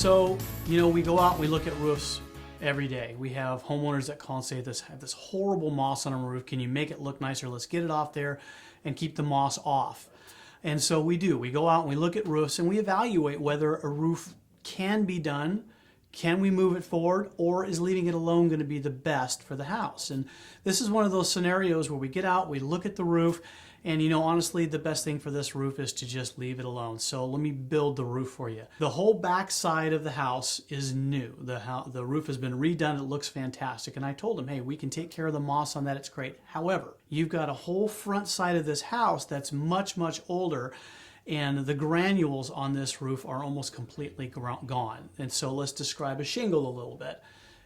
So, you know, we go out and we look at roofs every day. We have homeowners that call and say, have this horrible moss on our roof. Can you make it look nicer? Let's get it off there and keep the moss off. And so we do. We go out and we look at roofs and we evaluate whether a roof can be done. Can we move it forward, or is leaving it alone going to be the best for the house? And this is one of those scenarios where we get out, we look at the roof, and you know, honestly, the best thing for this roof is to just leave it alone. So let me build the roof for you. The whole back side of the house is new. The roof has been redone. It looks fantastic. And I told him, hey, we can take care of the moss on that. It's great. However, you've got a whole front side of this house that's much, much older, and the granules on this roof are almost completely gone. And so let's describe a shingle a little bit.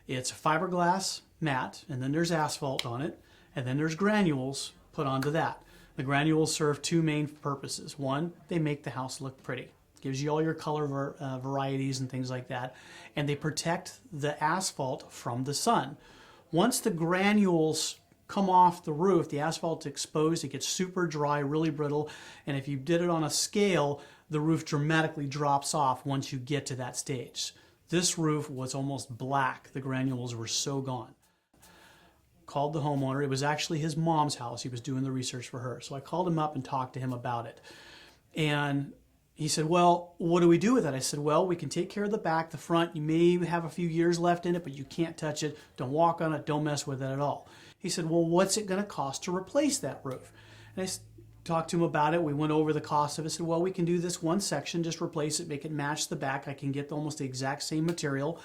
It's a fiberglass mat, and then there's asphalt on it, and then there's granules put onto that. The granules serve two main purposes. One, they make the house look pretty. Gives you all your color varieties and things like that. And they protect the asphalt from the sun. Once the granules come off the roof, the asphalt's exposed, it gets super dry, really brittle, and if you did it on a scale, the roof dramatically drops off once you get to that stage. This roof was almost black. The granules were so gone. Called the homeowner. It was actually his mom's house. He was doing the research for her. So I called him up and talked to him about it. And he said, well, what do we do with it? I said, well, we can take care of the back, the front. You may have a few years left in it, but you can't touch it. Don't walk on it. Don't mess with it at all. He said, well, what's it going to cost to replace that roof? And I talked to him about it. We went over the cost of it. I said, well, we can do this one section, just replace it, make it match the back. I can get almost the exact same material.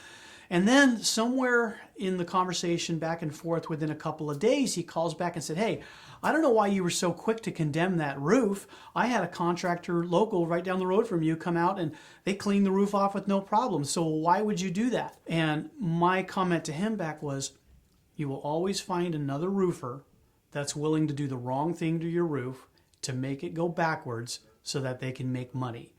And then somewhere in the conversation back and forth within a couple of days, he calls back and said, hey, I don't know why you were so quick to condemn that roof. I had a contractor local right down the road from you come out and they cleaned the roof off with no problem. So why would you do that? And my comment to him back was, you will always find another roofer that's willing to do the wrong thing to your roof to make it go backwards so that they can make money.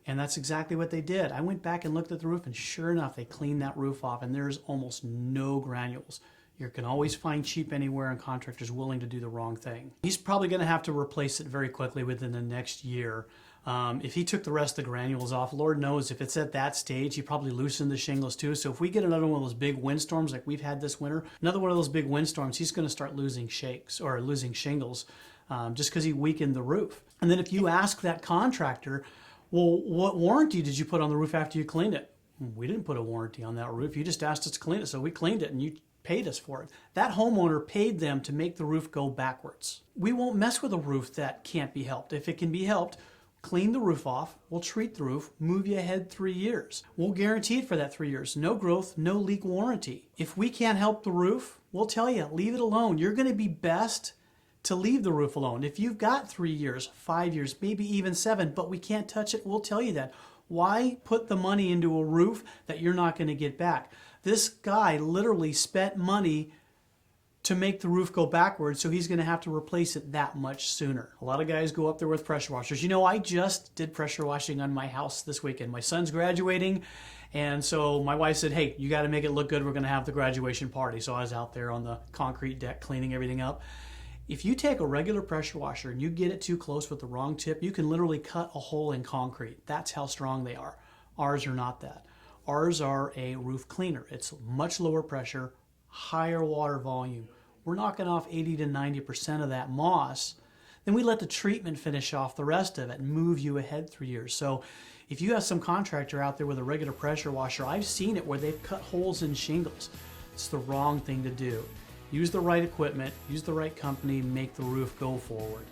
And that's exactly what they did. I went back and looked at the roof, and sure enough, they cleaned that roof off, and there's almost no granules. You can always find cheap anywhere and contractors willing to do the wrong thing. He's probably going to have to replace it very quickly within the next year. If he took the rest of the granules off, Lord knows if it's at that stage, he probably loosened the shingles too. So if we get another one of those big windstorms like we've had this winter, another one of those big windstorms, he's going to start losing shingles just because he weakened the roof. And then if you ask that contractor, well, what warranty did you put on the roof after you cleaned it? We didn't put a warranty on that roof. You just asked us to clean it, so we cleaned it and you paid us for it. That homeowner paid them to make the roof go backwards. We won't mess with a roof that can't be helped. If it can be helped, clean the roof off, we'll treat the roof, move you ahead 3 years. We'll guarantee it for that 3 years. No growth, no leak warranty. If we can't help the roof, we'll tell you, leave it alone. You're going to be best to leave the roof alone. If you've got 3 years, 5 years, maybe even 7, but we can't touch it, we'll tell you that. Why put the money into a roof that you're not going to get back? This guy literally spent money to make the roof go backwards, so he's going to have to replace it that much sooner. A lot of guys go up there with pressure washers. You know, I just did pressure washing on my house this weekend. My son's graduating, and so my wife said, hey, you got to make it look good. We're going to have the graduation party. So I was out there on the concrete deck cleaning everything up. If you take a regular pressure washer and you get it too close with the wrong tip, you can literally cut a hole in concrete. That's how strong they are. Ours are not that. Ours are a roof cleaner. It's much lower pressure, higher water volume. We're knocking off 80 to 90% of that moss. Then we let the treatment finish off the rest of it and move you ahead 3 years. So if you have some contractor out there with a regular pressure washer, I've seen it where they've cut holes in shingles. It's the wrong thing to do. Use the right equipment, use the right company, make the roof go forward.